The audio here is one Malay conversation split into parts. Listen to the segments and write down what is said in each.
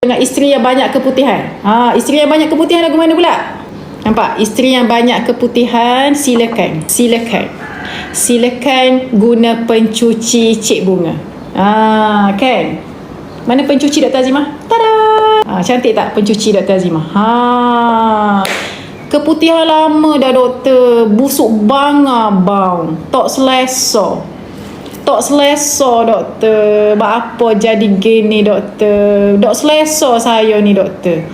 Dengan isteri yang banyak keputihan. Isteri yang banyak keputihan lagu mana pula? Nampak? Isteri yang banyak keputihan, silakan guna pencuci Cik Bunga. Kan? Mana pencuci Dr. Azimah? Tada! Cantik tak pencuci Dr. Azimah? Keputihan lama dah doktor, busuk banga bang, tak selesa doktor. Apa jadi gini doktor? Dok selesa saya ni doktor.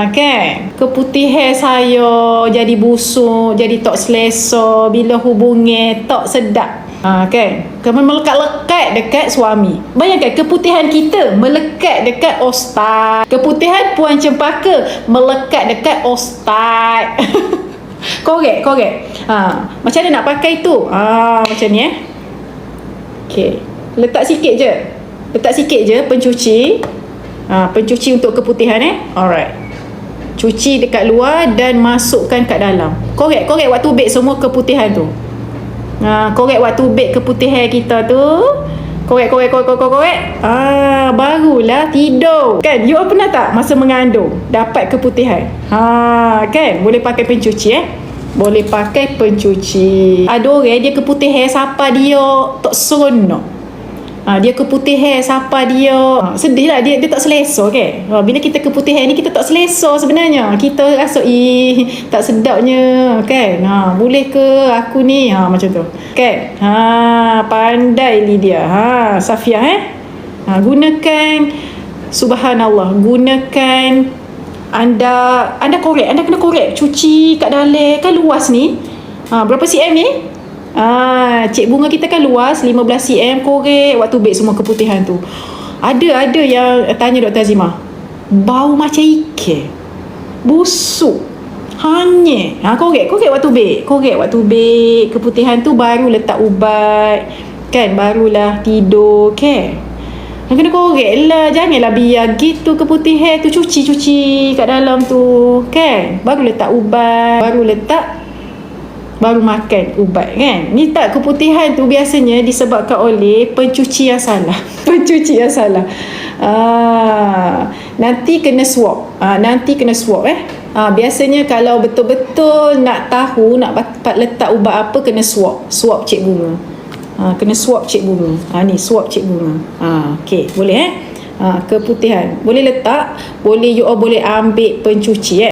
Kan? Keputihan saya jadi busuk, jadi tak selesa bila hubungi tak sedap. Kan? Kamu melekat-lekat dekat suami. Bayangkan keputihan kita melekat dekat ustaz. Keputihan Puan Cempaka melekat dekat ustaz. Korek. Macam mana nak pakai tu? Macam ni Okey. Letak sikit je pencuci. Pencuci untuk keputihan Alright. Cuci dekat luar dan masukkan kat dalam. Korek waktu bake semua keputihan tu. Korek waktu bake keputihan kita tu. Korek. Barulah tidur. Kan? You pernah tak masa mengandung dapat keputihan? Kan? Boleh pakai pencuci Boleh pakai pencuci. Ada orang dia keputihan siapa dia tak seronok. Dia keputihan siapa dia sedih lah, dia tak selesa kan. Bila kita keputihan ni kita tak selesa sebenarnya. Kita rasa tak sedapnya kan. Boleh ke aku ni macam tu kan. Pandai Lydia. Safia gunakan, subhanallah, gunakan anda korek, anda kena korek, cuci kat dalam kan luas ni. Berapa cm ni? Cik Bunga kita kan luas 15 cm. Korek waktu bake semua keputihan tu. Ada yang tanya Dr. Azimah, bau macam ikan, busuk, hanyir. Korek waktu bake. Korek waktu bake keputihan tu, baru letak ubat kan, barulah tidur kan. Kena korek lah. Janganlah biar gitu keputihan tu cuci kat dalam tu kan. Baru letak ubat, baru makan ubat kan. Ni tak, keputihan tu biasanya disebabkan oleh pencuci yang salah. Nanti kena swab. Biasanya kalau betul-betul nak tahu, nak letak ubat apa, kena swab Cik Bunga. Kena swab Cik Bunga. Ni swab Cik Bunga. Okey, boleh keputihan boleh letak, boleh you all boleh ambil pencuci